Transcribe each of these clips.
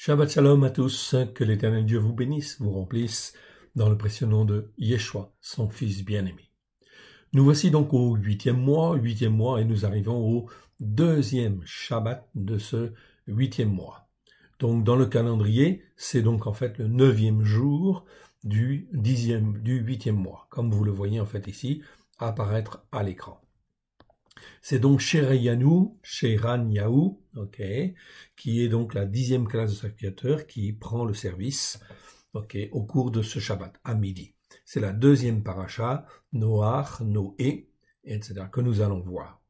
Shabbat Shalom à tous, que l'Éternel Dieu vous bénisse, vous remplisse, dans le précieux nom de Yeshua, son Fils bien-aimé. Nous voici donc au huitième mois, et nous arrivons au deuxième Shabbat de ce huitième mois. Donc dans le calendrier, c'est donc en fait le 9e jour du huitième mois, comme vous le voyez en fait ici, apparaître à l'écran. C'est donc Sheran Yahu, qui est donc la 10e classe de sacrificateur qui prend le service, au cours de ce Shabbat, à midi. C'est la deuxième paracha, Noach, Noé, etc., que nous allons voir.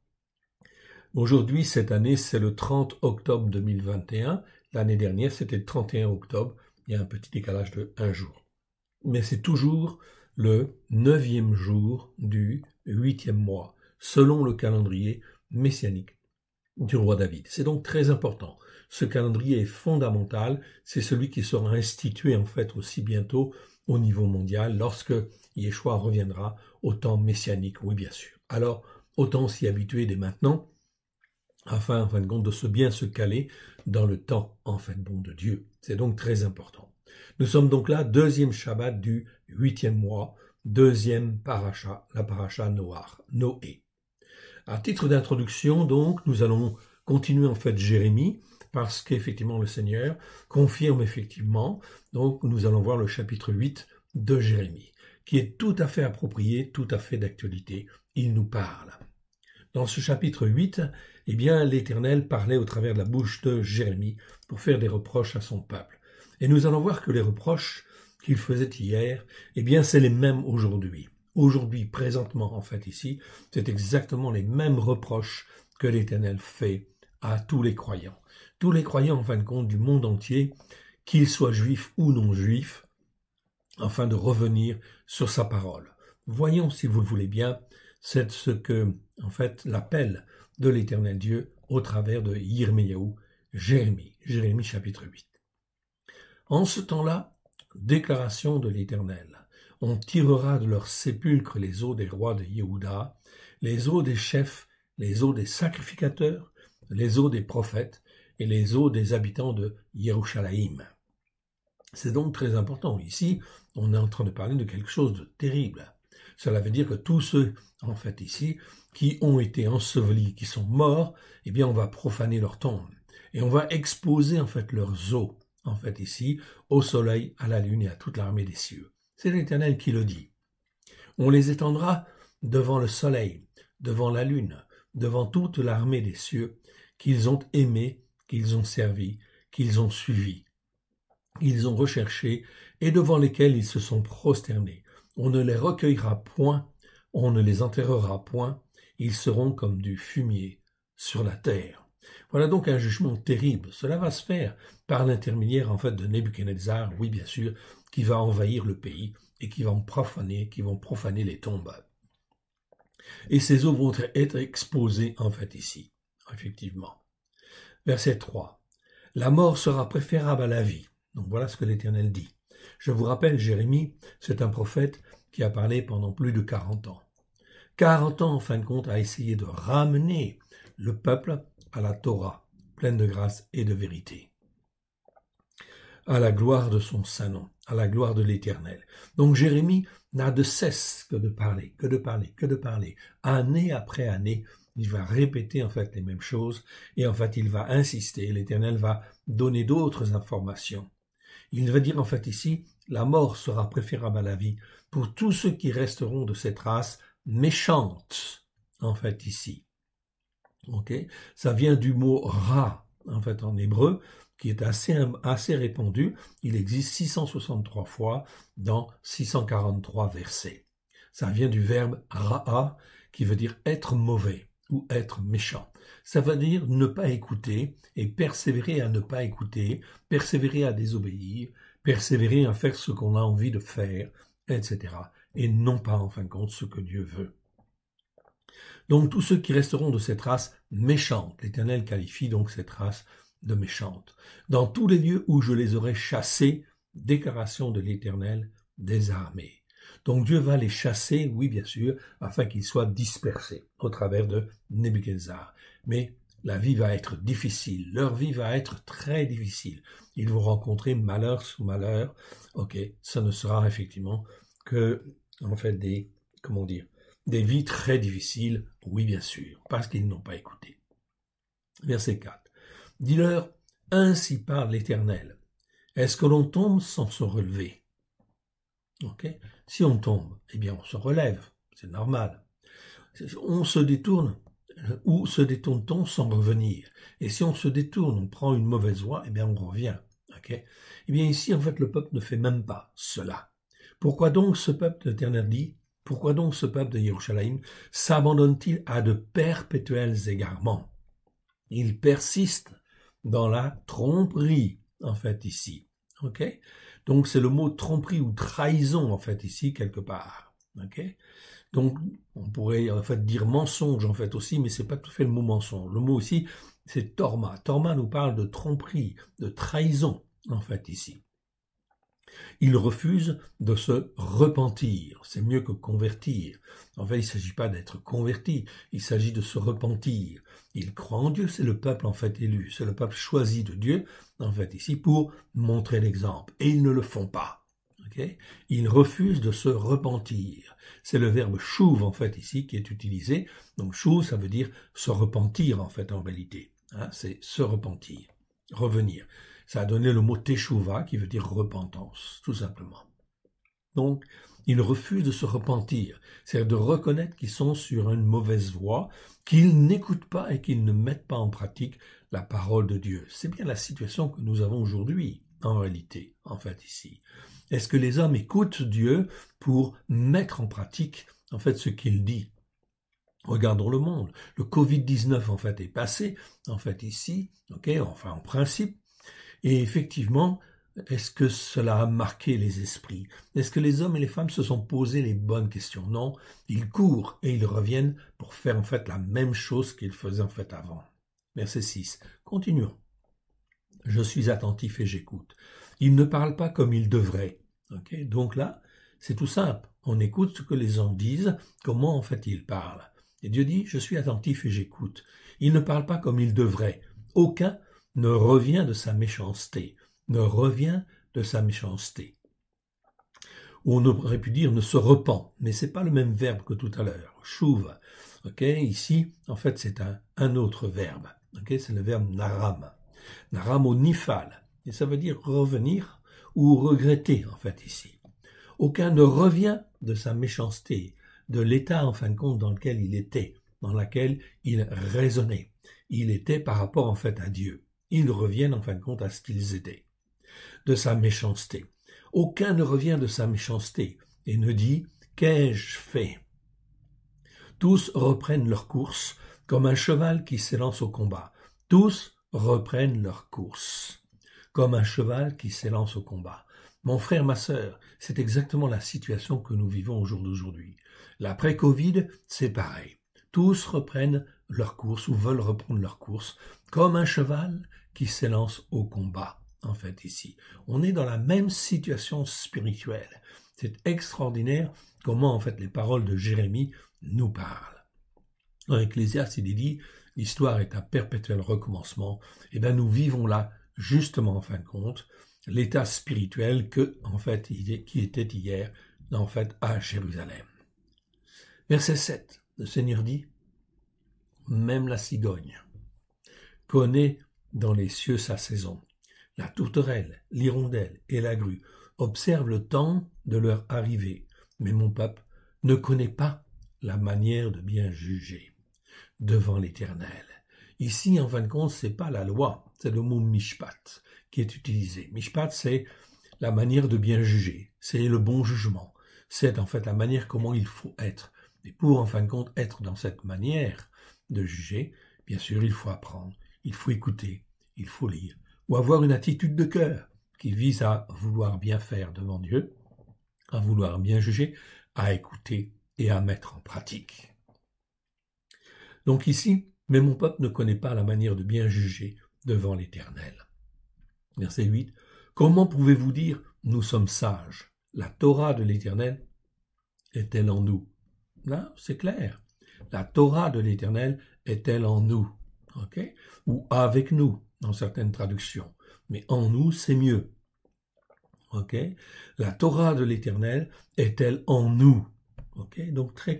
Aujourd'hui, cette année, c'est le 30 octobre 2021. L'année dernière, c'était le 31 octobre. Il y a un petit décalage de 1 jour. Mais c'est toujours le 9e jour du 8e mois, selon le calendrier messianique du roi David. C'est donc très important. Ce calendrier est fondamental. C'est celui qui sera institué en fait aussi bientôt au niveau mondial lorsque Yeshua reviendra au temps messianique, oui bien sûr. Alors, autant s'y habituer dès maintenant, afin, en fin de compte, de bien se caler dans le temps, en fait, bon de Dieu. C'est donc très important. Nous sommes donc là, deuxième Shabbat du 8e mois, deuxième paracha, la paracha Noé. À titre d'introduction, donc, nous allons continuer en fait Jérémie, parce qu'effectivement le Seigneur confirme effectivement, donc nous allons voir le chapitre 8 de Jérémie, qui est tout à fait approprié, tout à fait d'actualité. Il nous parle. Dans ce chapitre 8, eh bien, l'Éternel parlait au travers de la bouche de Jérémie pour faire des reproches à son peuple. Et nous allons voir que les reproches qu'il faisait hier, eh bien, c'est les mêmes aujourd'hui. Aujourd'hui, présentement, en fait, ici, c'est exactement les mêmes reproches que l'Éternel fait à tous les croyants. Tous les croyants, en fin de compte, du monde entier, qu'ils soient juifs ou non juifs, afin de revenir sur sa parole. Voyons, si vous le voulez bien, c'est ce que, en fait, l'appel de l'Éternel Dieu au travers de Yirmiyahu, Jérémie chapitre 8. En ce temps-là, déclaration de l'Éternel, on tirera de leurs sépulcres les os des rois de Yehuda, les os des chefs, les os des sacrificateurs, les os des prophètes et les os des habitants de Yerushalayim. C'est donc très important. Ici, on est en train de parler de quelque chose de terrible. Cela veut dire que tous ceux, en fait, ici, qui ont été ensevelis, qui sont morts, eh bien, on va profaner leur tombe. Et on va exposer, en fait, leurs os, en fait, ici, au soleil, à la lune et à toute l'armée des cieux. C'est l'Éternel qui le dit. On les étendra devant le soleil, devant la lune, devant toute l'armée des cieux, qu'ils ont aimé, qu'ils ont servi, qu'ils ont suivi, qu'ils ont recherché et devant lesquels ils se sont prosternés. On ne les recueillera point, on ne les enterrera point, ils seront comme du fumier sur la terre. Voilà donc un jugement terrible. Cela va se faire par l'intermédiaire en fait de Nebuchadnezzar, oui bien sûr, qui va envahir le pays et qui vont profaner les tombes. Et ces eaux vont être exposées en fait ici, effectivement. Verset 3. La mort sera préférable à la vie. Donc voilà ce que l'Éternel dit. Je vous rappelle, Jérémie, c'est un prophète qui a parlé pendant plus de 40 ans. 40 ans, en fin de compte, a essayé de ramener le peuple à la Torah, pleine de grâce et de vérité, à la gloire de son saint nom, à la gloire de l'Éternel. Donc Jérémie n'a de cesse que de parler. Année après année, il va répéter en fait les mêmes choses et en fait il va insister. L'Éternel va donner d'autres informations. Il va dire en fait ici, la mort sera préférable à la vie pour tous ceux qui resteront de cette race méchante, en fait ici. Ça vient du mot ra, en fait en hébreu, qui est assez répandu. Il existe 663 fois dans 643 versets. Ça vient du verbe ra'a, qui veut dire être mauvais ou être méchant. Ça veut dire ne pas écouter et persévérer à ne pas écouter, persévérer à désobéir, persévérer à faire ce qu'on a envie de faire, etc. Et non pas en fin de compte ce que Dieu veut. Donc tous ceux qui resteront de cette race méchante, l'Éternel qualifie donc cette race de méchante. Dans tous les lieux où je les aurai chassés, déclaration de l'Éternel des armées. Donc Dieu va les chasser, oui bien sûr, afin qu'ils soient dispersés au travers de Nebuchadnezzar. Mais la vie va être difficile, leur vie va être très difficile. Ils vont rencontrer malheur sous malheur. Ok, ça ne sera effectivement que, en fait, des vies très difficiles, oui bien sûr, parce qu'ils n'ont pas écouté. Verset 4. Dis-leur, ainsi parle l'Éternel. Est-ce que l'on tombe sans se relever? Ok. Si on tombe, eh bien on se relève, c'est normal. On se détourne, ou se détourne-t-on sans revenir? Et si on se détourne, on prend une mauvaise voie, eh bien on revient. Okay. Eh bien ici, en fait, le peuple ne fait même pas cela. Pourquoi donc ce peuple, l'Éternel dit, pourquoi donc ce peuple de Jérusalem s'abandonne-t-il à de perpétuels égarements? Il persiste dans la tromperie, en fait, ici. Ok. Donc c'est le mot tromperie ou trahison, en fait, ici, quelque part. Ok. Donc, on pourrait en fait dire mensonge en fait aussi, mais c'est pas tout à fait le mot mensonge. Le mot ici, c'est torma. Torma nous parle de tromperie, de trahison en fait ici. Il refuse de se repentir. C'est mieux que convertir. En fait, il ne s'agit pas d'être converti, il s'agit de se repentir. Il croit en Dieu, c'est le peuple en fait élu, c'est le peuple choisi de Dieu en fait ici pour montrer l'exemple. Et ils ne le font pas. Okay. Ils refusent de se repentir. C'est le verbe chouv en fait ici qui est utilisé. Donc chouv ça veut dire se repentir en fait en réalité. Hein, c'est se repentir, revenir. Ça a donné le mot teshuva qui veut dire repentance, tout simplement. Donc ils refusent de se repentir, c'est-à-dire de reconnaître qu'ils sont sur une mauvaise voie, qu'ils n'écoutent pas et qu'ils ne mettent pas en pratique la parole de Dieu. C'est bien la situation que nous avons aujourd'hui en réalité, en fait ici. Est-ce que les hommes écoutent Dieu pour mettre en pratique, en fait, ce qu'il dit? Regardons le monde. Le Covid-19, en fait, est passé, en fait, ici, ok, enfin, en principe. Et effectivement, est-ce que cela a marqué les esprits? Est-ce que les hommes et les femmes se sont posés les bonnes questions? Non, ils courent et ils reviennent pour faire, en fait, la même chose qu'ils faisaient, en fait, avant. Verset 6. Continuons. Je suis attentif et j'écoute. Ils ne parlent pas comme ils devraient. Okay. Donc là, c'est tout simple. On écoute ce que les gens disent, comment en fait ils parlent. Et Dieu dit, je suis attentif et j'écoute. Ils ne parlent pas comme ils devraient. Aucun ne revient de sa méchanceté. Ne revient de sa méchanceté. Ou on aurait pu dire ne se repent, mais c'est pas le même verbe que tout à l'heure. Chouv. Okay. Ici, en fait, c'est un autre verbe. Okay. C'est le verbe naram. Naram au nifal. Et ça veut dire revenir ou regretter, en fait, ici. Aucun ne revient de sa méchanceté, de l'état, en fin de compte, dans lequel il était, dans lequel il raisonnait. Il était par rapport, en fait, à Dieu. Ils reviennent, en fin de compte, à ce qu'ils étaient. De sa méchanceté. Aucun ne revient de sa méchanceté et ne dit « qu'ai-je fait ?» Tous reprennent leur course, comme un cheval qui s'élance au combat. Tous reprennent leur course, comme un cheval qui s'élance au combat. Mon frère, ma sœur, c'est exactement la situation que nous vivons au jour d'aujourd'hui. L'après-Covid, c'est pareil. Tous reprennent leur course ou veulent reprendre leur course, comme un cheval qui s'élance au combat, en fait, ici. On est dans la même situation spirituelle. C'est extraordinaire comment, en fait, les paroles de Jérémie nous parlent. Dans Ecclésiaste, il est dit, l'histoire est un perpétuel recommencement. Et bien, nous vivons là, justement, en fin de compte, l'état spirituel que, en fait, qui était hier, en fait, à Jérusalem. Verset 7, le Seigneur dit, même la cigogne connaît dans les cieux sa saison. La tourterelle, l'hirondelle et la grue observent le temps de leur arrivée, mais mon peuple ne connaît pas la manière de bien juger devant l'Éternel. Ici, en fin de compte, c'est pas la loi, c'est le mot mishpat qui est utilisé. Mishpat, c'est la manière de bien juger, c'est le bon jugement, c'est en fait la manière comment il faut être. Et pour, en fin de compte, être dans cette manière de juger, bien sûr, il faut apprendre, il faut écouter, il faut lire, ou avoir une attitude de cœur qui vise à vouloir bien faire devant Dieu, à vouloir bien juger, à écouter et à mettre en pratique. Donc ici, mais mon peuple ne connaît pas la manière de bien juger devant l'Éternel. Verset 8. Comment pouvez-vous dire « Nous sommes sages » ? La Torah de l'Éternel est-elle en nous ? Là, c'est clair. La Torah de l'Éternel est-elle en nous ? ok, ou avec nous dans certaines traductions. Mais en nous, c'est mieux. Ok, la Torah de l'Éternel est-elle en nous? Ok, donc très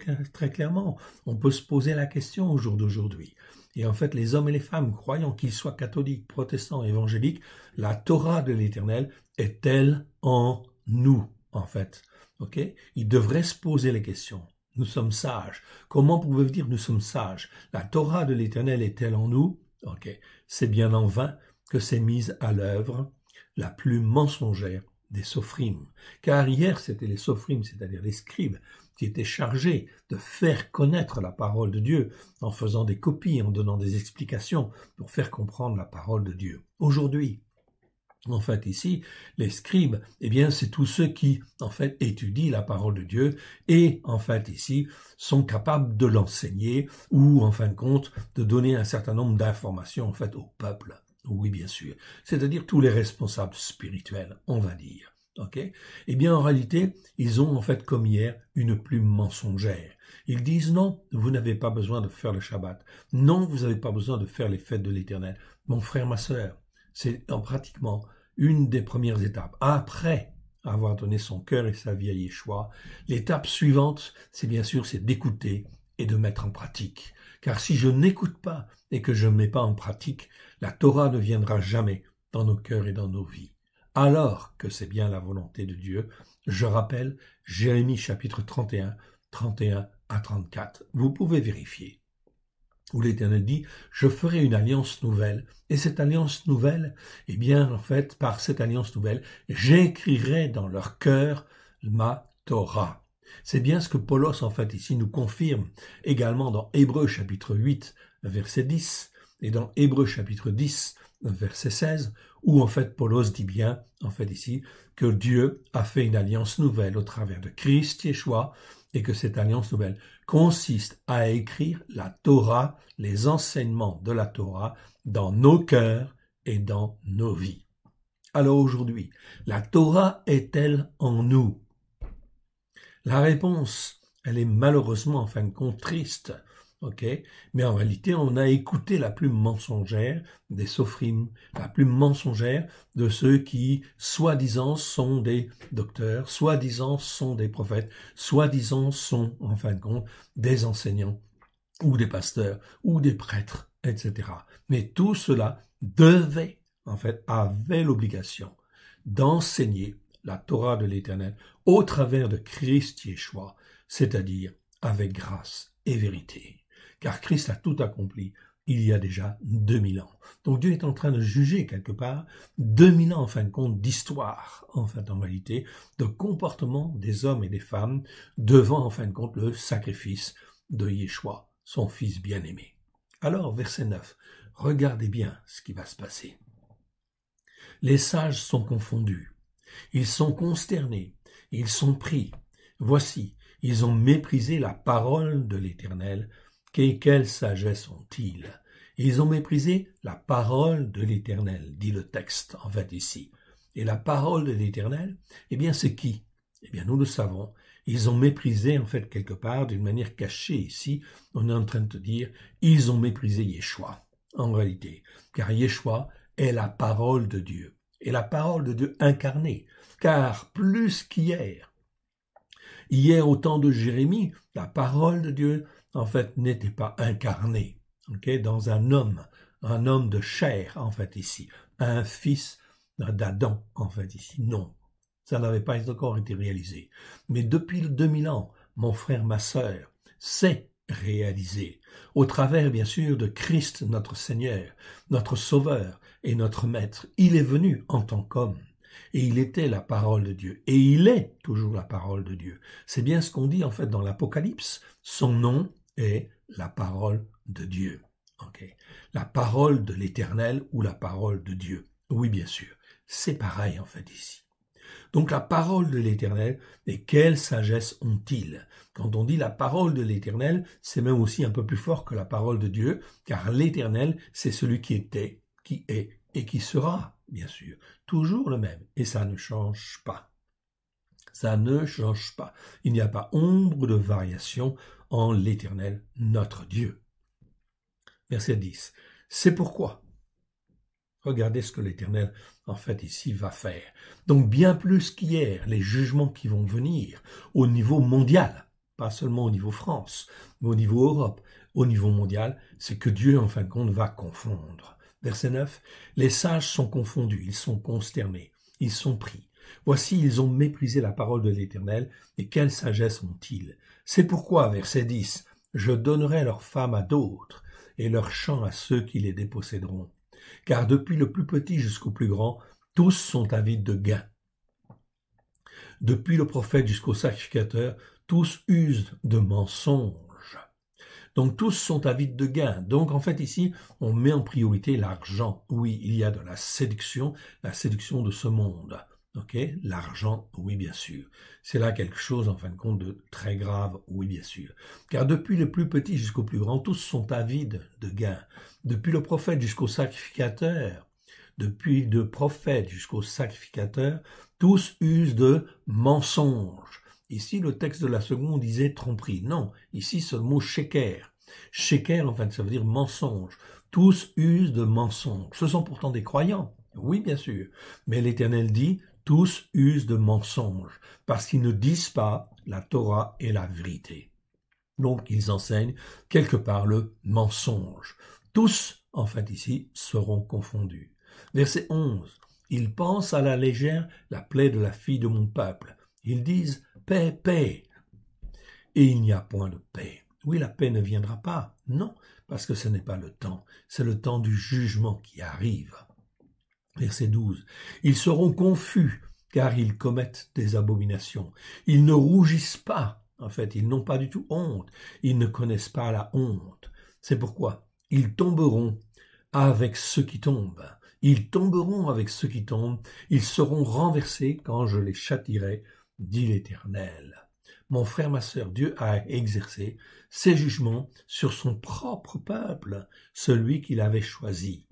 clairement, on peut se poser la question au jour d'aujourd'hui. Et en fait, les hommes et les femmes, croyant qu'ils soient catholiques, protestants, évangéliques, la Torah de l'Éternel est-elle en nous, en fait? Ok, ils devraient se poser les questions. Nous sommes sages. Comment pouvez-vous dire nous sommes sages? La Torah de l'Éternel est-elle en nous? Ok, c'est bien en vain que s'est mise à l'œuvre la plus mensongère des sophrim. Car hier, c'était les sophrim, c'est-à-dire les scribes, qui étaient chargés de faire connaître la parole de Dieu en faisant des copies, en donnant des explications pour faire comprendre la parole de Dieu. Aujourd'hui, en fait, ici, les scribes, eh bien, c'est tous ceux qui, en fait, étudient la parole de Dieu et, en fait, ici, sont capables de l'enseigner ou, en fin de compte, de donner un certain nombre d'informations, en fait, au peuple. Oui, bien sûr. C'est-à-dire tous les responsables spirituels, on va dire. Ok? Eh bien, en réalité, ils ont, en fait, comme hier, une plume mensongère. Ils disent non, vous n'avez pas besoin de faire le Shabbat. Non, vous n'avez pas besoin de faire les fêtes de l'Éternel. Mon frère, ma sœur, c'est pratiquement une des premières étapes. Après avoir donné son cœur et sa vie à Yeshua, l'étape suivante, c'est bien sûr, c'est d'écouter et de mettre en pratique. Car si je n'écoute pas et que je ne mets pas en pratique, la Torah ne viendra jamais dans nos cœurs et dans nos vies. Alors que c'est bien la volonté de Dieu, je rappelle Jérémie chapitre 31, 31 à 34. Vous pouvez vérifier. Où l'Éternel dit, je ferai une alliance nouvelle. Et cette alliance nouvelle, eh bien, en fait, par cette alliance nouvelle, j'écrirai dans leur cœur ma Torah. C'est bien ce que Paulos, en fait, ici, nous confirme également dans Hébreux chapitre 8, verset 10, et dans Hébreux chapitre 10, verset 16, où, en fait, Paulos dit bien, en fait, ici, que Dieu a fait une alliance nouvelle au travers de Christ Yeshua, et que cette alliance nouvelle consiste à écrire la Torah, les enseignements de la Torah, dans nos cœurs et dans nos vies. Alors aujourd'hui, la Torah est-elle en nous? La réponse, elle est malheureusement en fin de compte triste, ok? Mais en réalité, on a écouté la plume mensongère des sophrim, la plume mensongère de ceux qui, soi-disant, sont des docteurs, soi-disant, sont des prophètes, soi-disant, sont, en fin de compte, des enseignants, ou des pasteurs, ou des prêtres, etc. Mais tout cela devait, en fait, avait l'obligation d'enseigner la Torah de l'Éternel au travers de Christ Yeshua, c'est-à-dire avec grâce et vérité. Car Christ a tout accompli il y a déjà 2000 ans. Donc Dieu est en train de juger quelque part 2000 ans en fin de compte d'histoire, en fait en réalité, de comportement des hommes et des femmes devant en fin de compte le sacrifice de Yeshua, son fils bien-aimé. Alors, verset 9, regardez bien ce qui va se passer. Les sages sont confondus, ils sont consternés, ils sont pris. Voici, ils ont méprisé la parole de l'Éternel. Quelle sagesse ont-ils? Ils ont méprisé la parole de l'Éternel, dit le texte en fait ici. Et la parole de l'Éternel, eh bien c'est qui? Eh bien nous le savons. Ils ont méprisé en fait quelque part d'une manière cachée ici. On est en train de te dire, ils ont méprisé Yeshua en réalité. Car Yeshua est la parole de Dieu. Et la parole de Dieu incarnée. Car plus qu'hier, hier au temps de Jérémie, la parole de Dieu, en fait, n'était pas incarnée, dans un homme de chair, en fait, ici, un fils d'Adam, en fait, ici, non. Ça n'avait pas encore été réalisé. Mais depuis 2000 ans, mon frère, ma sœur, c'est réalisé, au travers, bien sûr, de Christ, notre Seigneur, notre Sauveur et notre Maître. Il est venu en tant qu'homme. Et il était la parole de Dieu. Et il est toujours la parole de Dieu. C'est bien ce qu'on dit en fait dans l'Apocalypse. Son nom est la parole de Dieu. Okay. La parole de l'Éternel ou la parole de Dieu. Oui, bien sûr. C'est pareil en fait ici. Donc la parole de l'Éternel, et quelle sagesse ont-ils? Quand on dit la parole de l'Éternel, c'est même aussi un peu plus fort que la parole de Dieu, car l'Éternel, c'est celui qui était, qui est et qui sera, bien sûr, toujours le même. Et ça ne change pas. Ça ne change pas. Il n'y a pas ombre de variation en l'Éternel, notre Dieu. Verset 10. C'est pourquoi, regardez ce que l'Éternel, en fait, ici, va faire. Donc, bien plus qu'hier, les jugements qui vont venir au niveau mondial, pas seulement au niveau France, mais au niveau Europe, au niveau mondial, c'est que Dieu, en fin de compte, va confondre. Verset 9, les sages sont confondus, ils sont consternés, ils sont pris. Voici, ils ont méprisé la parole de l'Éternel, et quelle sagesse ont-ils? C'est pourquoi, verset 10, je donnerai leurs femmes à d'autres, et leurs champs à ceux qui les déposséderont. Car depuis le plus petit jusqu'au plus grand, tous sont avides de gain. Depuis le prophète jusqu'au sacrificateur, tous usent de mensonges. Donc tous sont avides de gain. Donc en fait ici, on met en priorité l'argent. Oui, il y a de la séduction de ce monde. Ok, l'argent, oui bien sûr. C'est là quelque chose en fin de compte de très grave, oui bien sûr. Car depuis le plus petit jusqu'au plus grand, tous sont avides de gain. Depuis le prophète jusqu'au sacrificateur, tous usent de mensonges. Ici, le texte de la seconde disait tromperie. Non, ici, c'est le mot sheker. Sheker, en fait, ça veut dire mensonge. Tous usent de mensonges. Ce sont pourtant des croyants. Oui, bien sûr. Mais l'Éternel dit, tous usent de mensonges, parce qu'ils ne disent pas la Torah et la vérité. Donc, ils enseignent quelque part le mensonge. Tous, en fait, ici, seront confondus. Verset 11. Ils pensent à la légère la plaie de la fille de mon peuple. Ils disent paix, paix. Et il n'y a point de paix. Oui, la paix ne viendra pas. Non, parce que ce n'est pas le temps. C'est le temps du jugement qui arrive. Verset 12. Ils seront confus, car ils commettent des abominations. Ils ne rougissent pas. En fait, ils n'ont pas du tout honte. Ils ne connaissent pas la honte. C'est pourquoi ils tomberont avec ceux qui tombent. Ils tomberont avec ceux qui tombent. Ils seront renversés quand je les châtierai, dit l'Éternel. Mon frère, ma sœur, Dieu a exercé ses jugements sur son propre peuple, celui qu'il avait choisi.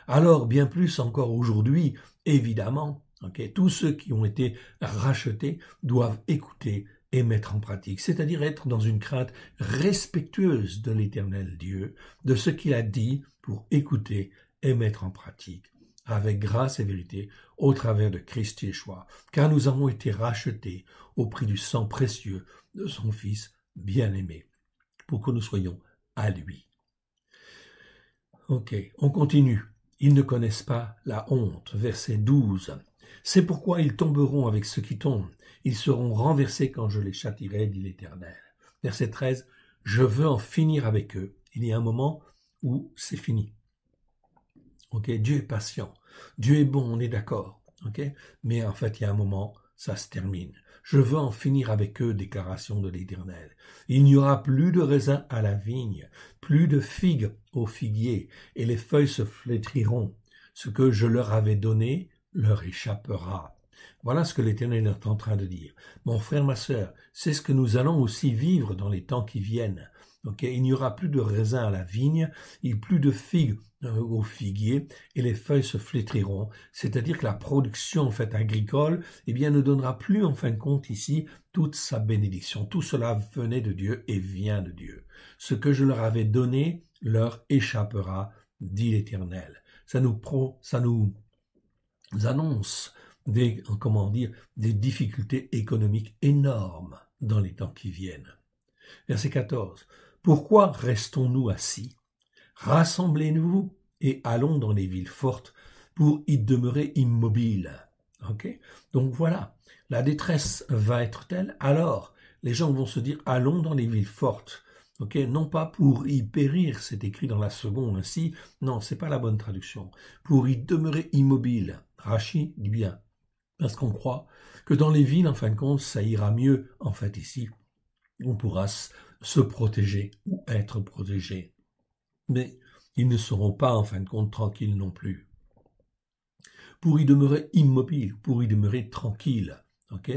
Alors, bien plus encore aujourd'hui, évidemment, tous ceux qui ont été rachetés doivent écouter et mettre en pratique, c'est-à-dire être dans une crainte respectueuse de l'Éternel Dieu, de ce qu'il a dit pour écouter et mettre en pratique, avec grâce et vérité, au travers de Christ Yeshua, car nous avons été rachetés au prix du sang précieux de son Fils bien-aimé, pour que nous soyons à lui. Ok, on continue. Ils ne connaissent pas la honte. Verset 12. C'est pourquoi ils tomberont avec ceux qui tombent. Ils seront renversés quand je les châtierai, dit l'Éternel. Verset 13. Je veux en finir avec eux. Il y a un moment où c'est fini. Ok, Dieu est patient. Dieu est bon, on est d'accord. Ok, mais en fait, il y a un moment, ça se termine. Je veux en finir avec eux, déclaration de l'Éternel. Il n'y aura plus de raisins à la vigne, plus de figues au figuier, et les feuilles se flétriront. Ce que je leur avais donné leur échappera. Voilà ce que l'Éternel est en train de dire. Mon frère, ma sœur, c'est ce que nous allons aussi vivre dans les temps qui viennent. Il n'y aura plus de raisins à la vigne, et plus de figues au figuier, et les feuilles se flétriront. C'est-à-dire que la production en fait agricole, ne donnera plus en fin de compte ici toute sa bénédiction. Tout cela venait de Dieu et vient de Dieu. Ce que je leur avais donné leur échappera, dit l'Éternel. Ça nous annonce des difficultés économiques énormes dans les temps qui viennent. Verset 14. Pourquoi restons-nous assis? Rassemblez-nous et allons dans les villes fortes pour y demeurer immobiles. Donc voilà, la détresse va être telle, alors les gens vont se dire allons dans les villes fortes. Non pas pour y périr, c'est écrit dans la seconde ainsi, non, c'est pas la bonne traduction. Pour y demeurer immobile. Rachi dit bien, parce qu'on croit que dans les villes, en fin de compte, ça ira mieux, en fait, ici. On pourra se protéger ou être protégé. Mais ils ne seront pas, en fin de compte, tranquilles non plus. Pour y demeurer immobile, pour y demeurer tranquille.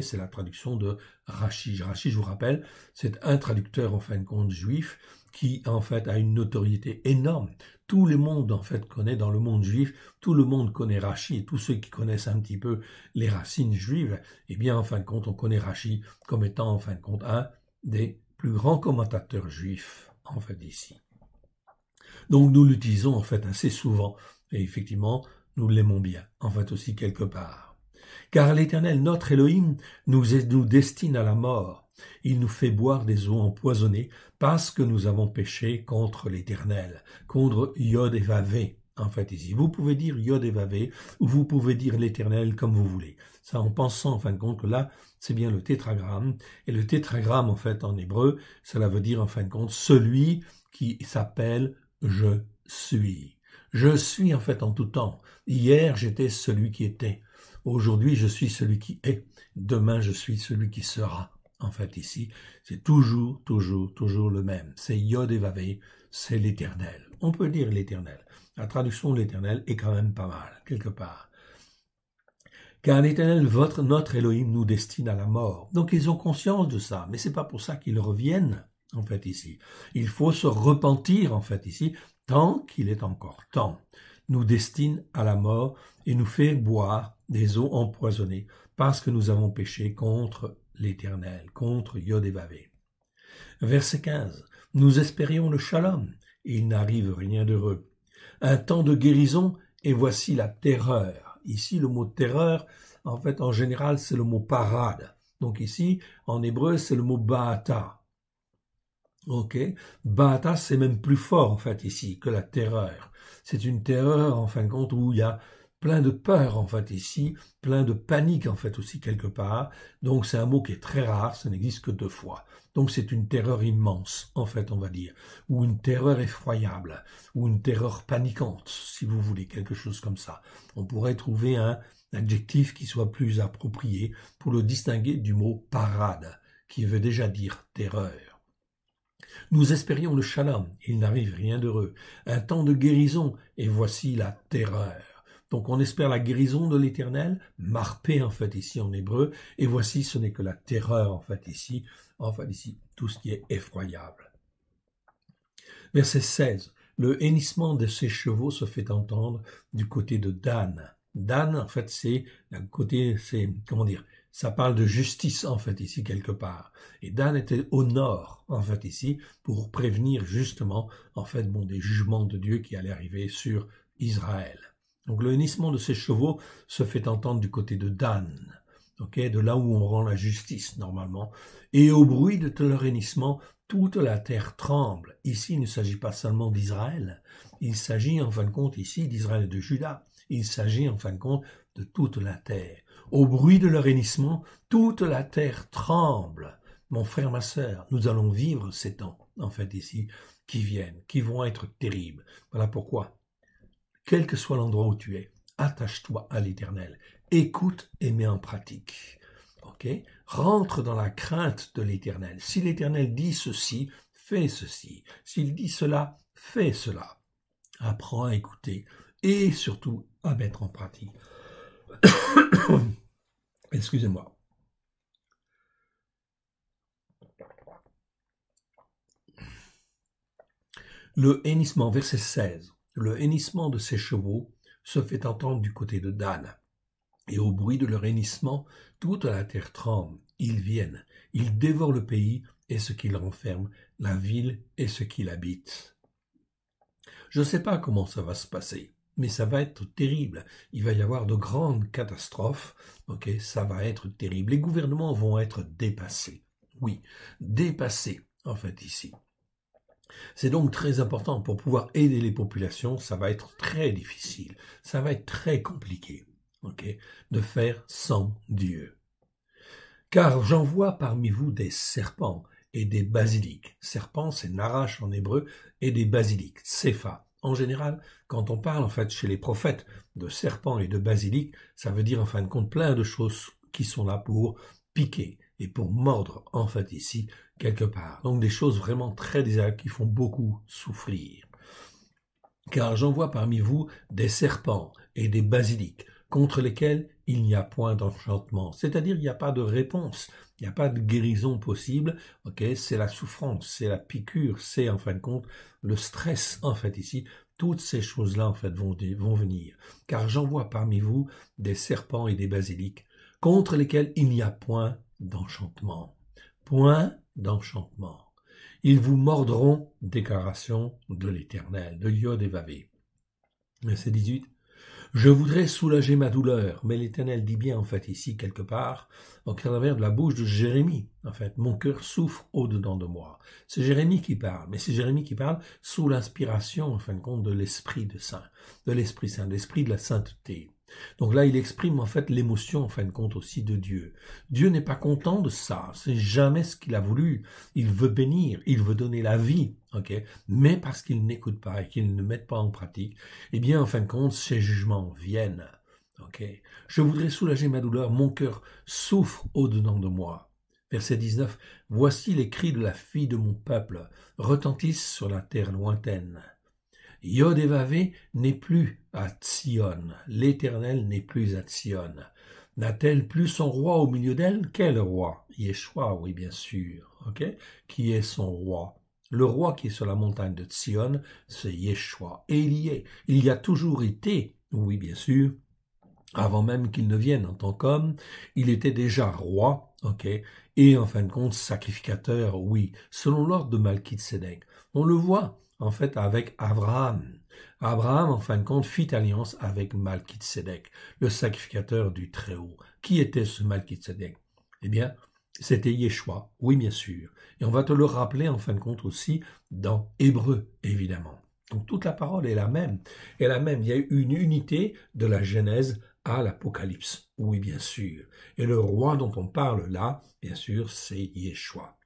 C'est la traduction de Rachi. Rachi, je vous rappelle, c'est un traducteur, en fin de compte, juif, qui, en fait, a une notoriété énorme. Tout le monde, en fait, connaît dans le monde juif, tout le monde connaît Rachi, et tous ceux qui connaissent un petit peu les racines juives, en fin de compte, on connaît Rachi comme étant, en fin de compte, un des plus grands commentateurs juifs, en fait, ici. Donc nous l'utilisons en fait assez souvent, et effectivement, nous l'aimons bien, en fait aussi quelque part. Car l'Éternel, notre Elohim, nous destine à la mort. Il nous fait boire des eaux empoisonnées parce que nous avons péché contre l'Éternel, contre Yod et Vavé, en fait ici. Vous pouvez dire Yod et Vavé, ou vous pouvez dire l'Éternel comme vous voulez. Ça en pensant en fin de compte que là, c'est bien le tétragramme. Et le tétragramme, en fait, en hébreu, cela veut dire en fin de compte celui qui s'appelle je suis. Je suis en fait en tout temps. Hier, j'étais celui qui était. Aujourd'hui, je suis celui qui est. Demain, je suis celui qui sera. En fait, ici, c'est toujours le même. C'est Yod et Vavé, c'est l'Éternel. On peut dire l'Éternel. La traduction de l'Éternel est quand même pas mal, quelque part. Car l'Éternel, notre Elohim, nous destine à la mort. Donc, ils ont conscience de ça, mais c'est pas pour ça qu'ils reviennent, en fait, ici. Il faut se repentir, en fait, ici, tant qu'il est encore temps. Nous destine à la mort et nous fait boire des eaux empoisonnées parce que nous avons péché contre l'Éternel, contre Yod et Vavé. Verset 15. Nous espérions le shalom et il n'arrive rien d'heureux. Un temps de guérison et voici la terreur. Ici, le mot terreur, en fait, en général, c'est le mot parade. Donc ici, en hébreu, c'est le mot ba'ata. Ok, ba'ata, c'est même plus fort, en fait, ici, que la terreur. C'est une terreur, en fin de compte, où il y a plein de peur, en fait, ici, plein de panique, en fait, aussi, quelque part. Donc, c'est un mot qui est très rare, ça n'existe que 2 fois. Donc, c'est une terreur immense, en fait, on va dire, ou une terreur effroyable, ou une terreur paniquante, si vous voulez, quelque chose comme ça. On pourrait trouver un adjectif qui soit plus approprié pour le distinguer du mot parade, qui veut déjà dire terreur. Nous espérions le shalom, il n'arrive rien d'heureux. Un temps de guérison, et voici la terreur. Donc on espère la guérison de l'Éternel, marpé en fait ici en hébreu, et voici ce n'est que la terreur en fait ici, tout ce qui est effroyable. Verset 16. Le hennissement de ses chevaux se fait entendre du côté de Dan. Dan, en fait, c'est d'un côté, c'est, comment dire, ça parle de justice, en fait, ici, quelque part. Et Dan était au nord, en fait, ici, pour prévenir, justement, en fait, des jugements de Dieu qui allaient arriver sur Israël. Donc, le hennissement de ses chevaux se fait entendre du côté de Dan, de là où on rend la justice, normalement. Et au bruit de leur hennissement, toute la terre tremble. Ici, il ne s'agit pas seulement d'Israël. Il s'agit, en fin de compte, ici, d'Israël et de Juda. Il s'agit, en fin de compte, de toute la terre. Au bruit de leur hennissement, toute la terre tremble. Mon frère, ma sœur, nous allons vivre ces temps, en fait, ici, qui viennent, qui vont être terribles. Voilà pourquoi, quel que soit l'endroit où tu es, attache-toi à l'Éternel. Écoute et mets en pratique. Rentre dans la crainte de l'Éternel. Si l'Éternel dit ceci, fais ceci. S'il dit cela, fais cela. Apprends à écouter et surtout à mettre en pratique. Excusez-moi. Le hennissement, verset 16. Le hennissement de ses chevaux se fait entendre du côté de Dan. Et au bruit de leur hennissement, toute la terre tremble. Ils viennent, ils dévorent le pays et ce qu'il renferme, la ville et ce qu'il habite. Je ne sais pas comment ça va se passer, mais ça va être terrible. Il va y avoir de grandes catastrophes, ça va être terrible. Les gouvernements vont être dépassés. Oui, dépassés, en fait, ici. C'est donc très important pour pouvoir aider les populations, ça va être très difficile, ça va être très compliqué. De faire sans Dieu. Car j'envoie parmi vous des serpents et des basiliques. Serpent, c'est narash en hébreu, et des basiliques, tsefa. En général, quand on parle en fait chez les prophètes de serpents et de basiliques, ça veut dire en fin de compte plein de choses qui sont là pour piquer et pour mordre en fait ici quelque part. Donc des choses vraiment très désagréables qui font beaucoup souffrir. Car j'envoie parmi vous des serpents et des basiliques, contre lesquels il n'y a point d'enchantement. C'est-à-dire il n'y a pas de réponse, il n'y a pas de guérison possible. C'est la souffrance, c'est la piqûre, c'est en fin de compte le stress en fait ici. Toutes ces choses-là en fait vont venir. Car j'envoie parmi vous des serpents et des basiliques, contre lesquels il n'y a point d'enchantement. Point d'enchantement. Ils vous mordront, déclaration de l'Éternel, de Yod et Vavé. Verset 18. Je voudrais soulager ma douleur, mais l'Éternel dit bien en fait ici quelque part, au travers de la bouche de Jérémie, en fait, mon cœur souffre au-dedans de moi. C'est Jérémie qui parle, mais c'est Jérémie qui parle sous l'inspiration, en fin de compte, de l'Esprit Saint, de l'Esprit de la sainteté. Donc là, il exprime en fait l'émotion, en fin de compte, aussi de Dieu. Dieu n'est pas content de ça, c'est jamais ce qu'il a voulu. Il veut bénir, il veut donner la vie, ok. Mais parce qu'il n'écoute pas et qu'il ne met pas en pratique, eh bien, en fin de compte, ces jugements viennent, ok. Je voudrais soulager ma douleur, mon cœur souffre au-dedans de moi. Verset 19, voici les cris de la fille de mon peuple retentissent sur la terre lointaine. Yod et Vavé n'est plus à Tsion, l'Éternel n'est plus à Tsion. N'a-t-elle plus son roi au milieu d'elle? Quel roi? Yeshua, oui bien sûr, ok? Qui est son roi? Le roi qui est sur la montagne de Tsion, c'est Yeshua. Et il y a toujours été, oui bien sûr, avant même qu'il ne vienne en tant qu'homme, il était déjà roi, ok? Et en fin de compte, sacrificateur, oui, selon l'ordre de Malkitsédek. On le voit, en fait, avec Abraham. Abraham, en fin de compte, fit alliance avec Malkitsédek, le sacrificateur du Très-Haut. Qui était ce Malkitsédek? Eh bien, c'était Yeshua, oui bien sûr. Et on va te le rappeler, en fin de compte, aussi dans Hébreu, évidemment. Donc toute la parole est la même. Il y a une unité de la Genèse à l'Apocalypse, oui bien sûr. Et le roi dont on parle là, bien sûr, c'est Yeshua.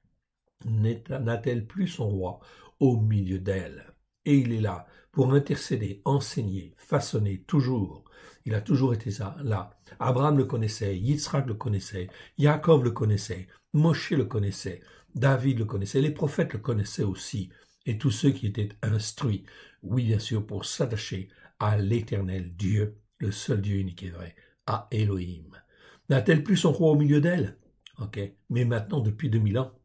N'a-t-elle plus son roi au milieu d'elle? Et il est là pour intercéder, enseigner, façonner toujours. Il a toujours été là. Abraham le connaissait, Yitzhak le connaissait, Yaakov le connaissait, Moshe le connaissait, David le connaissait, les prophètes le connaissaient aussi, et tous ceux qui étaient instruits, oui bien sûr, pour s'attacher à l'Éternel Dieu, le seul Dieu unique et vrai, à Elohim. N'a-t-elle plus son roi au milieu d'elle? Ok, mais maintenant depuis 2000 ans,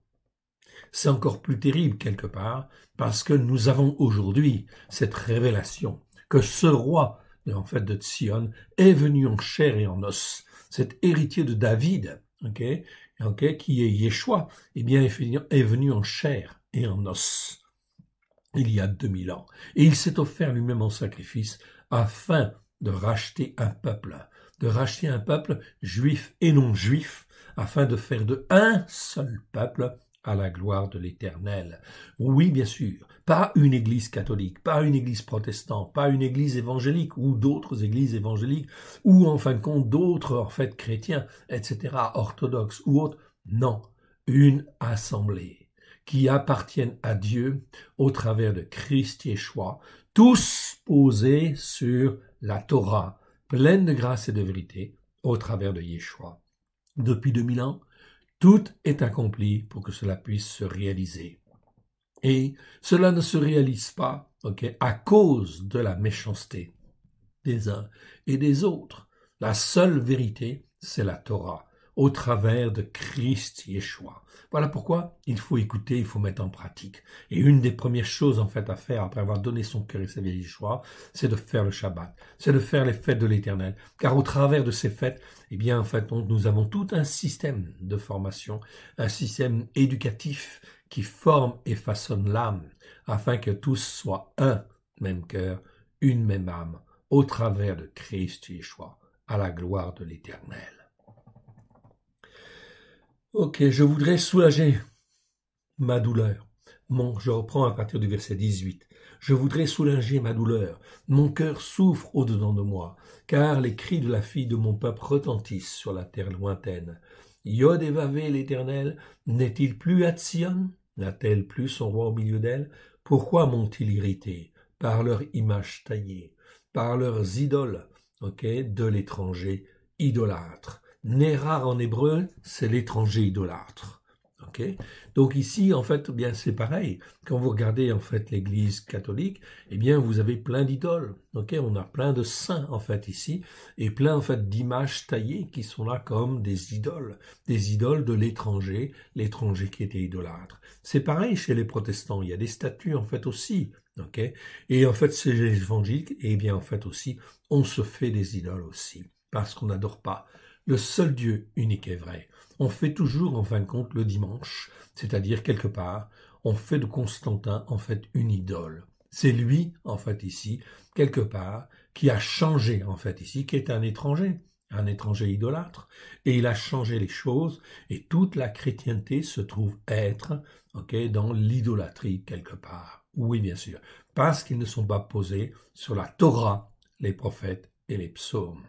c'est encore plus terrible quelque part, parce que nous avons aujourd'hui cette révélation que ce roi, en fait, de Tsion, est venu en chair et en os. Cet héritier de David, qui est Yeshua, eh bien, est venu en chair et en os, il y a 2000 ans. Et il s'est offert lui-même en sacrifice afin de racheter un peuple juif et non juif, afin de faire de un seul peuple à la gloire de l'Éternel. Oui, bien sûr, pas une église catholique, pas une église protestante, pas une église évangélique ou d'autres églises évangéliques ou en fin de compte d'autres en fait chrétiens, etc., orthodoxes ou autres. Non, une assemblée qui appartiennent à Dieu au travers de Christ Yeshua, tous posés sur la Torah, pleine de grâce et de vérité, au travers de Yeshua. Depuis 2000 ans, tout est accompli pour que cela puisse se réaliser. Et cela ne se réalise pas, à cause de la méchanceté des uns et des autres. La seule vérité, c'est la Torah, au travers de Christ Yeshua. Voilà pourquoi il faut écouter, il faut mettre en pratique. Et une des premières choses en fait à faire après avoir donné son cœur et sa vie à Yeshua, c'est de faire le Shabbat, c'est de faire les fêtes de l'Éternel. Car au travers de ces fêtes, eh bien en fait nous avons tout un système de formation, un système éducatif qui forme et façonne l'âme, afin que tous soient un même cœur, une même âme, au travers de Christ Yeshua, à la gloire de l'Éternel. Ok, je voudrais soulager ma douleur. Je reprends à partir du verset 18. Je voudrais soulager ma douleur. Mon cœur souffre au-dedans de moi, car les cris de la fille de mon peuple retentissent sur la terre lointaine. Yod et Vavé, l'Éternel, n'est-il plus à Tsion? N'a-t-elle plus son roi au milieu d'elle? Pourquoi m'ont-ils irrité? Par leur image taillée, par leurs idoles, de l'étranger idolâtre. Nérar en hébreu, c'est l'étranger idolâtre. Donc ici, en fait, bien c'est pareil. Quand vous regardez en fait l'Église catholique, eh bien vous avez plein d'idoles. On a plein de saints en fait ici et plein en fait d'images taillées qui sont là comme des idoles de l'étranger qui était idolâtre. C'est pareil chez les protestants. Il y a des statues en fait aussi. Et en fait, chez les évangéliques, eh bien en fait aussi, on se fait des idoles aussi parce qu'on n'adore pas le seul Dieu unique et vrai. On fait toujours, en fin de compte, le dimanche, c'est-à-dire quelque part, ont fait de Constantin, en fait, une idole. C'est lui, en fait, ici, quelque part, qui a changé, en fait, ici, qui est un étranger idolâtre, et il a changé les choses, et toute la chrétienté se trouve être, dans l'idolâtrie, quelque part. Oui, bien sûr, parce qu'ils ne sont pas posés sur la Torah, les prophètes et les psaumes.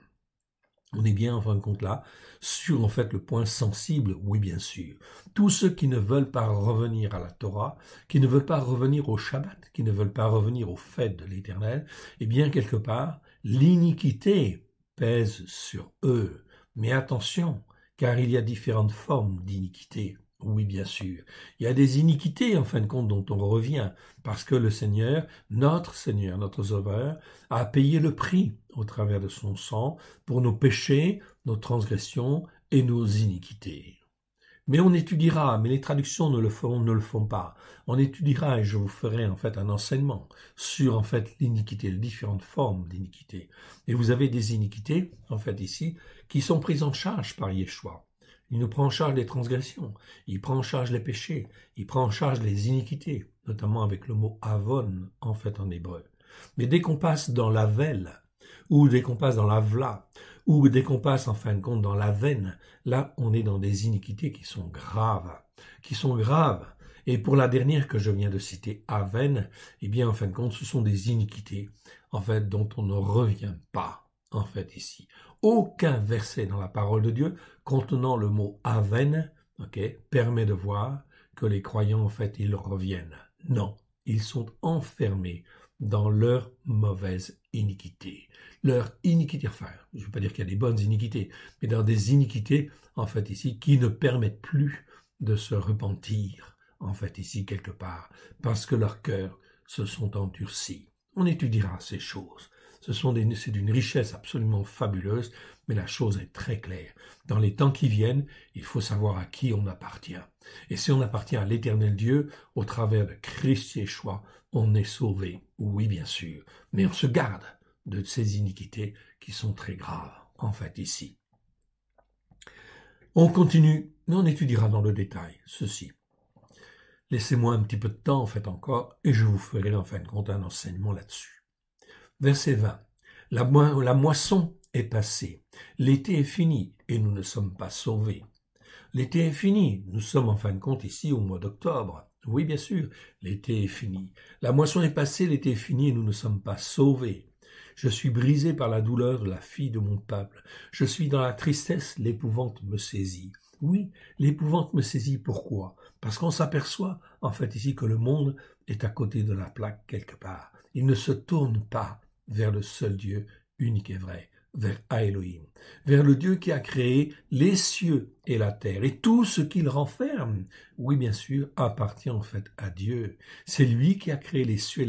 On est bien, en fin de compte, là, sur, en fait, le point sensible, oui, bien sûr. Tous ceux qui ne veulent pas revenir à la Torah, qui ne veulent pas revenir au Shabbat, qui ne veulent pas revenir aux fêtes de l'Éternel, eh bien, quelque part, l'iniquité pèse sur eux. Mais attention, car il y a différentes formes d'iniquité. Oui, bien sûr. Il y a des iniquités, en fin de compte, dont on revient, parce que le Seigneur, notre Sauveur, a payé le prix au travers de son sang pour nos péchés, nos transgressions et nos iniquités. Mais on étudiera, mais les traductions ne le font pas. On étudiera et je vous ferai en fait un enseignement sur en fait l'iniquité, les différentes formes d'iniquité. Et vous avez des iniquités, en fait ici, qui sont prises en charge par Yeshua. Il nous prend en charge les transgressions, il prend en charge les péchés, il prend en charge les iniquités, notamment avec le mot avon, en fait en hébreu. Mais dès qu'on passe dans la velle, ou dès qu'on passe dans la vla, ou dès qu'on passe en fin de compte dans la veine, là on est dans des iniquités qui sont graves. Et pour la dernière que je viens de citer, aven, eh bien en fin de compte ce sont des iniquités, en fait dont on ne revient pas, en fait ici. Aucun verset dans la parole de Dieu contenant le mot aven, permet de voir que les croyants en fait ils reviennent. Non, ils sont enfermés dans leur mauvaise iniquité. Leur iniquité, enfin, je ne veux pas dire qu'il y a des bonnes iniquités, mais dans des iniquités, en fait, ici, qui ne permettent plus de se repentir, en fait, ici, quelque part, parce que leurs cœurs se sont endurcis. On étudiera ces choses. C'est d'une richesse absolument fabuleuse, mais la chose est très claire. Dans les temps qui viennent, il faut savoir à qui on appartient. Et si on appartient à l'Éternel Dieu, au travers de Christ Yeshua, on est sauvé. Oui, bien sûr. Mais on se garde de ces iniquités qui sont très graves, en fait, ici. On continue, mais on étudiera dans le détail ceci. Laissez-moi un petit peu de temps, en fait, encore, et je vous ferai, en fin de compte, un enseignement là-dessus. Verset 20. La moisson est passée, l'été est fini, et nous ne sommes pas sauvés. L'été est fini, nous sommes en fin de compte ici au mois d'octobre. Oui, bien sûr, l'été est fini. La moisson est passée, l'été est fini, et nous ne sommes pas sauvés. Je suis brisé par la douleur de la fille de mon peuple. Je suis dans la tristesse, l'épouvante me saisit. Oui, l'épouvante me saisit, pourquoi? Parce qu'on s'aperçoit, en fait, ici, que le monde est à côté de la plaque quelque part. Il ne se tourne pas vers le seul Dieu unique et vrai, vers Elohim, vers le Dieu qui a créé les cieux et la terre, et tout ce qu'il renferme, oui bien sûr, appartient en fait à Dieu. C'est lui qui a créé les cieux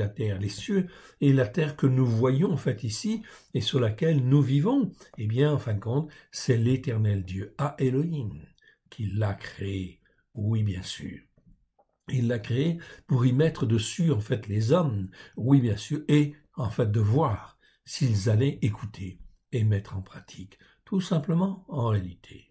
et la terre que nous voyons en fait ici, et sur laquelle nous vivons. Eh bien, en fin de compte, c'est l'Éternel Dieu, Elohim, qui l'a créé, oui bien sûr. Il l'a créé pour y mettre dessus en fait les hommes, oui bien sûr, et en fait de voir s'ils allaient écouter et mettre en pratique, tout simplement en réalité.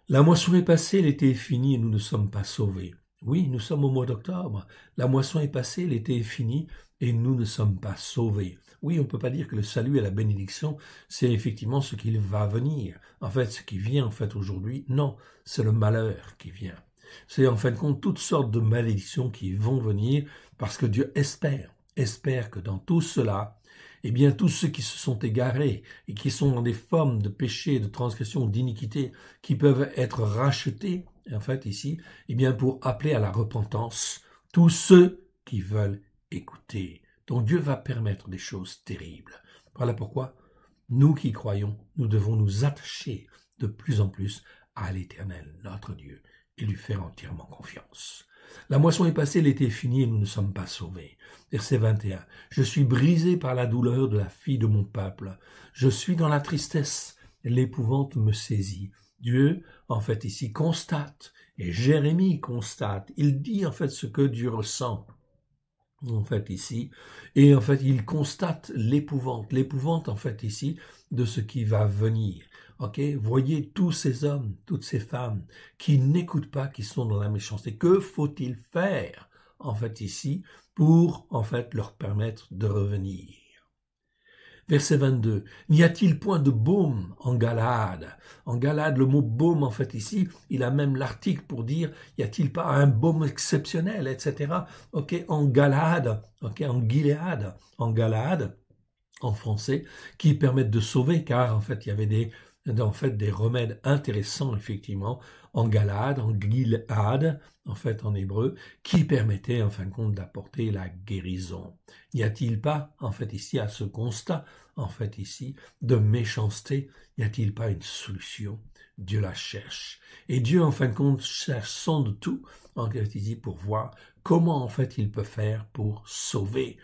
La moisson est passée, l'été est fini et nous ne sommes pas sauvés. Oui, nous sommes au mois d'octobre. La moisson est passée, l'été est fini et nous ne sommes pas sauvés. Oui, on ne peut pas dire que le salut et la bénédiction, c'est effectivement ce qui va venir. En fait, ce qui vient en fait aujourd'hui, non, c'est le malheur qui vient. C'est en fin de compte toutes sortes de malédictions qui vont venir parce que Dieu espère que dans tout cela, eh bien tous ceux qui se sont égarés et qui sont dans des formes de péché, de transgression, d'iniquité, qui peuvent être rachetés, en fait ici, eh bien pour appeler à la repentance tous ceux qui veulent écouter. Donc Dieu va permettre des choses terribles. Voilà pourquoi nous qui croyons, nous devons nous attacher de plus en plus à l'Éternel, notre Dieu, et lui faire entièrement confiance. La moisson est passée, l'été est fini et nous ne sommes pas sauvés. Verset 21. Je suis brisé par la douleur de la fille de mon peuple. Je suis dans la tristesse. L'épouvante me saisit. Dieu, en fait, ici, constate. Et Jérémie constate. Il dit, en fait, ce que Dieu ressent. En fait, ici. Et, en fait, il constate l'épouvante. L'épouvante, en fait, ici, de ce qui va venir. ok, voyez tous ces hommes, toutes ces femmes qui n'écoutent pas, qui sont dans la méchanceté. Que faut-il faire, en fait, ici, pour, en fait, leur permettre de revenir? Verset 22. N'y a-t-il point de baume en Galade? En Galade, le mot baume, en fait, ici, il a même l'article pour dire, y a-t-il pas un baume exceptionnel, etc. Ok, en Galade, ok, en Gilead, en Galade, en français, qui permettent de sauver, car, en fait, il y avait des remèdes intéressants, effectivement, en Galade, en Gilead, en fait, en hébreu, qui permettaient, en fin de compte, d'apporter la guérison. N'y a-t-il pas, en fait, ici, à ce constat, en fait, ici, de méchanceté, n'y a-t-il pas une solution? Dieu la cherche. Et Dieu, en fin de compte, cherche sonde tout, en fait, ici, pour voir comment, en fait, il peut faire pour sauver,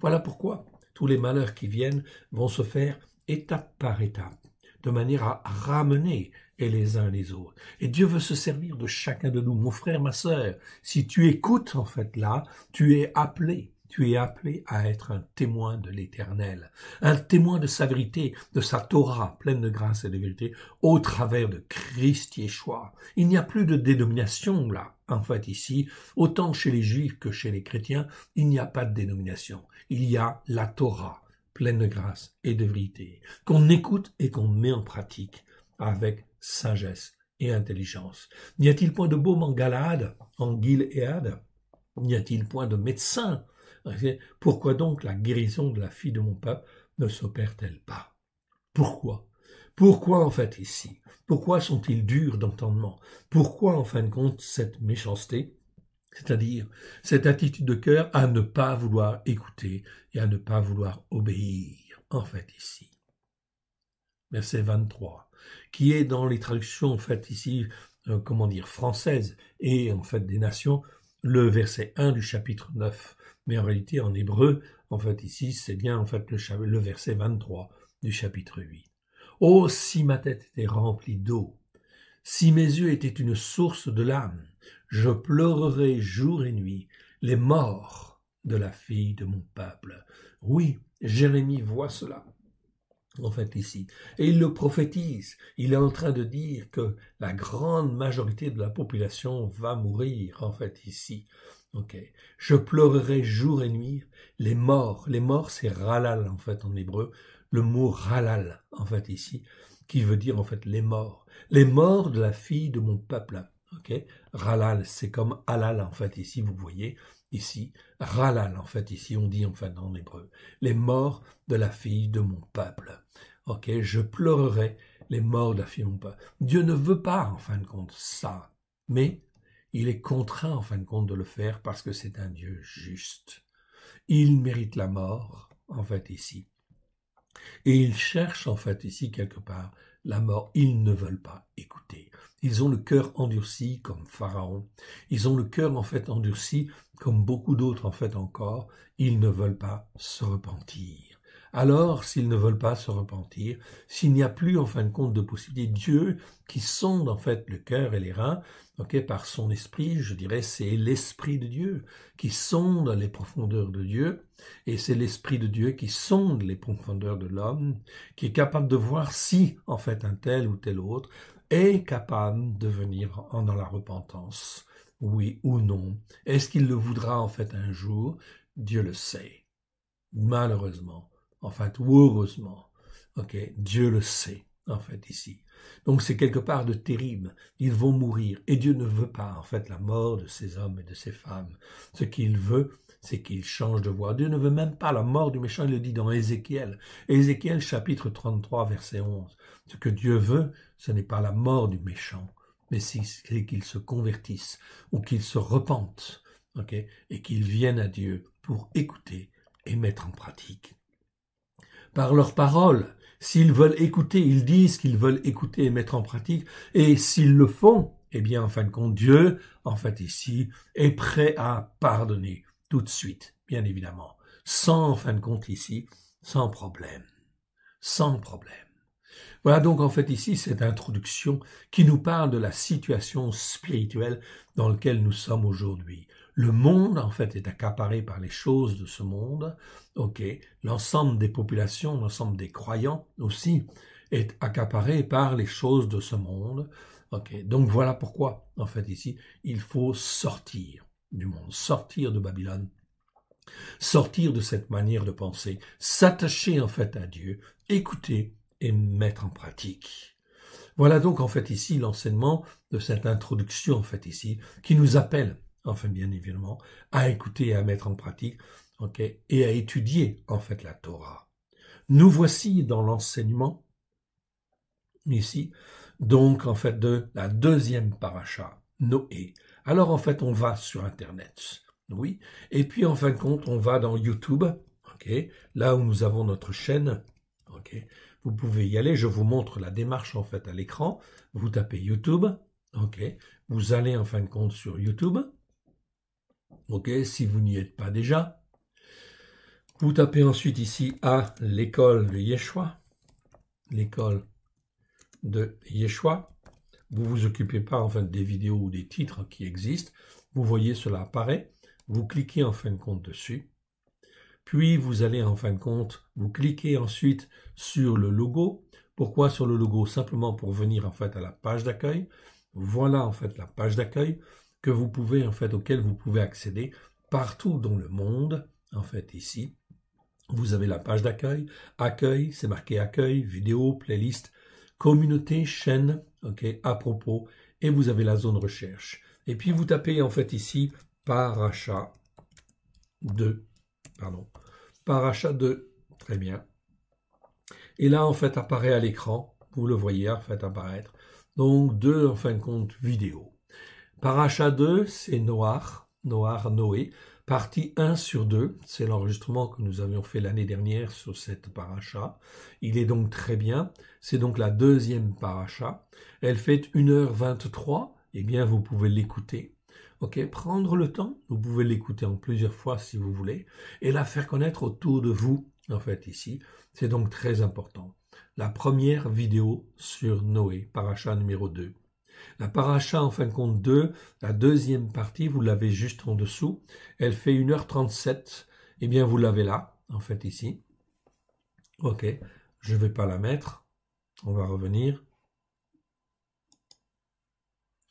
Voilà pourquoi tous les malheurs qui viennent vont se faire étape par étape, de manière à ramener les uns les autres. Et Dieu veut se servir de chacun de nous. Mon frère, ma sœur, si tu écoutes en fait là, tu es appelé à être un témoin de l'Éternel, un témoin de sa vérité, de sa Torah, pleine de grâce et de vérité, au travers de Christ Yeshua. Il n'y a plus de dénomination là, en fait ici, autant chez les Juifs que chez les chrétiens, il n'y a pas de dénomination. Il y a la Torah, pleine de grâce et de vérité, qu'on écoute et qu'on met en pratique avec sagesse et intelligence. N'y a-t-il point de baume en Galade, en Gilead? N'y a-t-il point de médecin? Pourquoi donc la guérison de la fille de mon peuple ne s'opère-t-elle pas? Pourquoi? Pourquoi en fait ici? Pourquoi sont-ils durs d'entendement? Pourquoi en fin de compte cette méchanceté? C'est-à-dire cette attitude de cœur à ne pas vouloir écouter et à ne pas vouloir obéir, en fait, ici. Verset 23, qui est dans les traductions, en fait, ici, françaises et, en fait, des nations, le verset 1 du chapitre 9. Mais en réalité, en hébreu, en fait, ici, c'est bien, en fait, le verset 23 du chapitre 8. Oh, si ma tête était remplie d'eau, si mes yeux étaient une source de larmes, je pleurerais jour et nuit les morts de la fille de mon peuple. Oui, Jérémie voit cela, en fait, ici. Et il le prophétise. Il est en train de dire que la grande majorité de la population va mourir, en fait, ici. Ok. Je pleurerai jour et nuit les morts. Les morts, c'est ralal, en fait, en hébreu. Le mot ralal, en fait, ici, qui veut dire, en fait, les morts. Les morts de la fille de mon peuple. Ok. Ralal, c'est comme halal, en fait, ici, vous voyez. Ici, ralal, en fait, ici, on dit, en fait, en hébreu. Les morts de la fille de mon peuple. Ok, je pleurerai les morts de la fille de mon peuple. Dieu ne veut pas, en fin de compte, ça. Mais il est contraint, en fin de compte, de le faire parce que c'est un Dieu juste. Il mérite la mort, en fait, ici. Et il cherche, en fait, ici, quelque part, la mort. Ils ne veulent pas écouter. Ils ont le cœur endurci comme Pharaon. Ils ont le cœur, en fait, endurci comme beaucoup d'autres, en fait, encore. Ils ne veulent pas se repentir. Alors, s'ils ne veulent pas se repentir, s'il n'y a plus, en fin de compte, de possibilité, Dieu qui sonde, en fait, le cœur et les reins, par son esprit, je dirais, c'est l'esprit de Dieu qui sonde les profondeurs de Dieu, et c'est l'esprit de Dieu qui sonde les profondeurs de l'homme, qui est capable de voir si, en fait, un tel ou tel autre est capable de venir dans la repentance, oui ou non. Est-ce qu'il le voudra, en fait, un jour? Dieu le sait. Malheureusement. En fait, ou heureusement, Dieu le sait, en fait, ici. Donc c'est quelque part de terrible. Ils vont mourir. Et Dieu ne veut pas, en fait, la mort de ces hommes et de ces femmes. Ce qu'il veut, c'est qu'ils changent de voie. Dieu ne veut même pas la mort du méchant, il le dit dans Ézéchiel. Ézéchiel, chapitre 33, verset 11. Ce que Dieu veut, ce n'est pas la mort du méchant, mais c'est qu'il se convertisse ou qu'il se repente, et qu'il vienne à Dieu pour écouter et mettre en pratique. Par leurs paroles, s'ils veulent écouter, ils disent qu'ils veulent écouter et mettre en pratique, et s'ils le font, eh bien, en fin de compte, Dieu, en fait, ici, est prêt à pardonner tout de suite, bien évidemment, sans, en fin de compte, ici, sans problème. Sans problème. Voilà donc, en fait, ici, cette introduction qui nous parle de la situation spirituelle dans laquelle nous sommes aujourd'hui. Le monde, en fait, est accaparé par les choses de ce monde, l'ensemble des populations, l'ensemble des croyants aussi, est accaparé par les choses de ce monde. Okay. Donc voilà pourquoi, en fait, ici, il faut sortir du monde, sortir de Babylone, sortir de cette manière de penser, s'attacher en fait à Dieu, écouter et mettre en pratique. Voilà donc en fait ici l'enseignement de cette introduction en fait ici, qui nous appelle, enfin bien évidemment, à écouter et à mettre en pratique, okay, et à étudier en fait la Torah. Nous voici dans l'enseignement ici, donc en fait de la deuxième paracha, Noé. Alors en fait on va sur Internet, oui, et puis en fin de compte on va dans YouTube, okay, là où nous avons notre chaîne, okay. Vous pouvez y aller, je vous montre la démarche en fait à l'écran, vous tapez YouTube, okay, vous allez en fin de compte sur YouTube, okay, si vous n'y êtes pas déjà, vous tapez ensuite ici à l'école de Yeshua, l'école de Yeshua. Vous vous occupez pas en fait des vidéos ou des titres qui existent. Vous voyez cela apparaît. Vous cliquez en fin de compte dessus. Puis vous allez en fin de compte, vous cliquez ensuite sur le logo. Pourquoi sur le logo? Simplement pour venir en fait à la page d'accueil. Voilà en fait la page d'accueil que vous pouvez en fait auquel vous pouvez accéder partout dans le monde. En fait ici, vous avez la page d'accueil. Accueil, c'est marqué accueil, vidéo, playlist, communauté, chaîne, okay, à propos, et vous avez la zone recherche. Et puis vous tapez en fait ici paracha 2, paracha 2, très bien. Et là en fait apparaît à l'écran, vous le voyez en fait apparaître, donc 2 en fin de compte vidéo. Paracha 2, c'est Noé. Partie 1 sur 2, c'est l'enregistrement que nous avions fait l'année dernière sur cette paracha. Il est donc très bien. C'est donc la deuxième paracha. Elle fait 1h23. Eh bien, vous pouvez l'écouter. Ok, prendre le temps. Vous pouvez l'écouter en plusieurs fois si vous voulez. Et la faire connaître autour de vous, en fait, ici. C'est donc très important. La première vidéo sur Noé, paracha numéro 2. La paracha, en fin de compte, 2, la deuxième partie, vous l'avez juste en dessous. Elle fait 1h37. Eh bien, vous l'avez là, en fait, ici. Ok, je ne vais pas la mettre. On va revenir.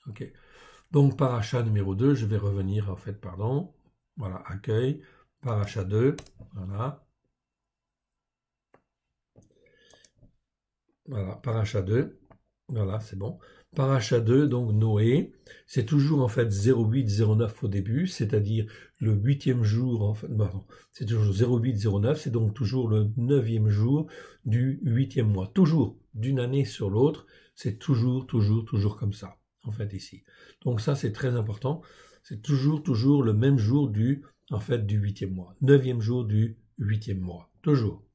Ok. Donc, paracha numéro 2, je vais revenir, en fait, pardon. Voilà, accueil. Paracha 2, voilà. Voilà, paracha 2. Voilà, c'est bon. Paracha 2, donc Noé, c'est toujours en fait 0809 au début, c'est-à-dire le 8e jour, en fait, pardon, c'est toujours 0809, c'est donc toujours le 9e jour du 8e mois. Toujours, d'une année sur l'autre, c'est toujours comme ça, en fait, ici. Donc ça, c'est très important. C'est toujours le même jour du 8e mois. 9e jour du 8e mois. Toujours.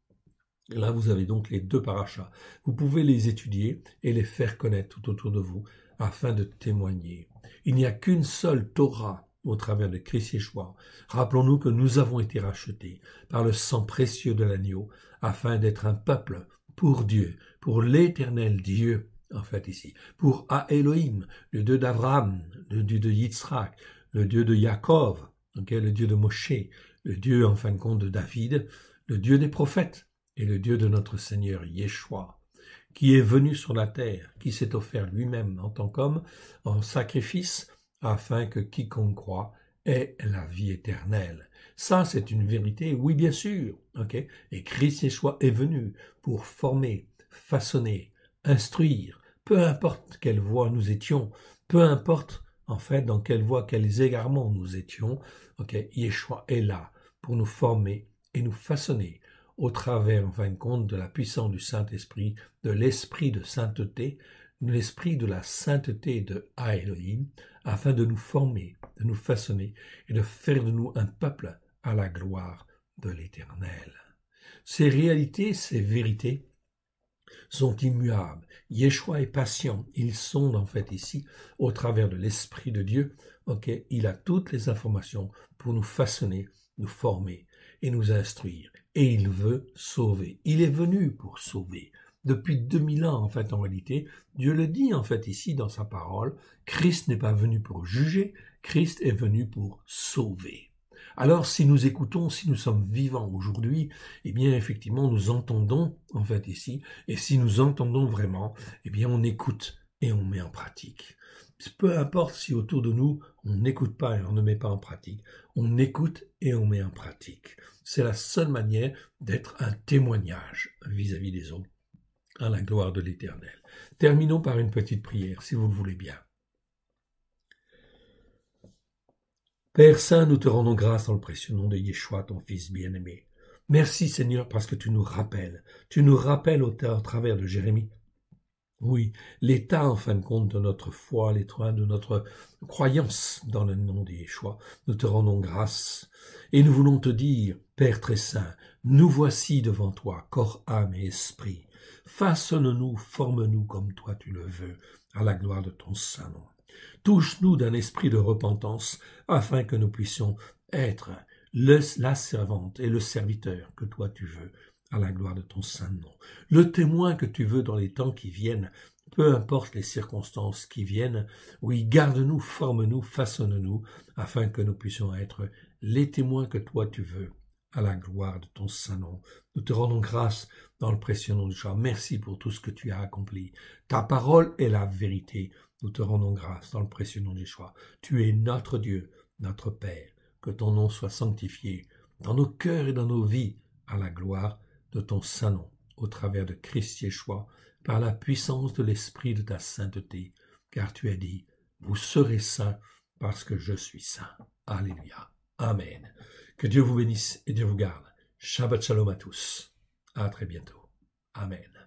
Là, vous avez donc les 2 parachas. Vous pouvez les étudier et les faire connaître tout autour de vous afin de témoigner. Il n'y a qu'une seule Torah au travers de Christ Yeshua. Rappelons-nous que nous avons été rachetés par le sang précieux de l'agneau afin d'être un peuple pour Dieu, pour l'éternel Dieu, en fait ici, pour Elohim, le Dieu d'Abraham, le Dieu de Yitzhak, le Dieu de Yaakov, okay, le Dieu de Moshe, le Dieu en fin de compte de David, le Dieu des prophètes, et le Dieu de notre Seigneur Yeshua, qui est venu sur la terre, qui s'est offert lui-même en tant qu'homme, en sacrifice, afin que quiconque croit ait la vie éternelle. Ça, c'est une vérité, oui, bien sûr, ok. Et Christ Yeshua est venu pour former, façonner, instruire, peu importe quelle voie nous étions, peu importe, en fait, dans quelle voie, quels égarements nous étions, ok. Yeshua est là pour nous former et nous façonner, au travers, en fin de compte, de la puissance du Saint-Esprit, de l'Esprit de sainteté, de l'Esprit de la sainteté de Elohim, afin de nous former, de nous façonner et de faire de nous un peuple à la gloire de l'Éternel. Ces réalités, ces vérités sont immuables. Yeshua est patient. Ils sont en fait ici, au travers de l'Esprit de Dieu. Ok, il a toutes les informations pour nous façonner, nous former et nous instruire. Et il veut sauver. Il est venu pour sauver. Depuis 2000 ans, en fait, en réalité, Dieu le dit, en fait, ici, dans sa parole, Christ n'est pas venu pour juger, Christ est venu pour sauver. Alors si nous écoutons, si nous sommes vivants aujourd'hui, eh bien effectivement nous entendons en fait ici, et si nous entendons vraiment, eh bien on écoute et on met en pratique. Peu importe si autour de nous on n'écoute pas et on ne met pas en pratique, on écoute et on met en pratique. C'est la seule manière d'être un témoignage vis-à-vis des autres, à la gloire de l'Éternel. Terminons par une petite prière, si vous le voulez bien. Père Saint, nous te rendons grâce dans le précieux nom de Yeshua, ton Fils bien-aimé. Merci Seigneur parce que tu nous rappelles au travers de Jérémie, oui, l'état en fin de compte de notre foi, l'état de notre croyance dans le nom de Yeshua. Nous te rendons grâce et nous voulons te dire, Père très saint, nous voici devant toi, corps, âme et esprit. Façonne-nous, forme-nous comme toi tu le veux, à la gloire de ton saint nom. Touche-nous d'un esprit de repentance, afin que nous puissions être la servante et le serviteur que toi tu veux, à la gloire de ton saint nom. Le témoin que tu veux dans les temps qui viennent, peu importe les circonstances qui viennent, oui, garde-nous, forme-nous, façonne-nous, afin que nous puissions être les témoins que toi tu veux, à la gloire de ton saint nom. Nous te rendons grâce dans le précieux nom de Jésus. Merci pour tout ce que tu as accompli. Ta parole est la vérité. Nous te rendons grâce dans le précieux nom de Yeshua. Tu es notre Dieu, notre Père. Que ton nom soit sanctifié dans nos cœurs et dans nos vies, à la gloire de ton saint nom, au travers de Christ Yeshua, par la puissance de l'esprit de ta sainteté, car tu as dit, vous serez saints parce que je suis saint. Alléluia. Amen. Que Dieu vous bénisse et Dieu vous garde. Shabbat shalom à tous. À très bientôt. Amen.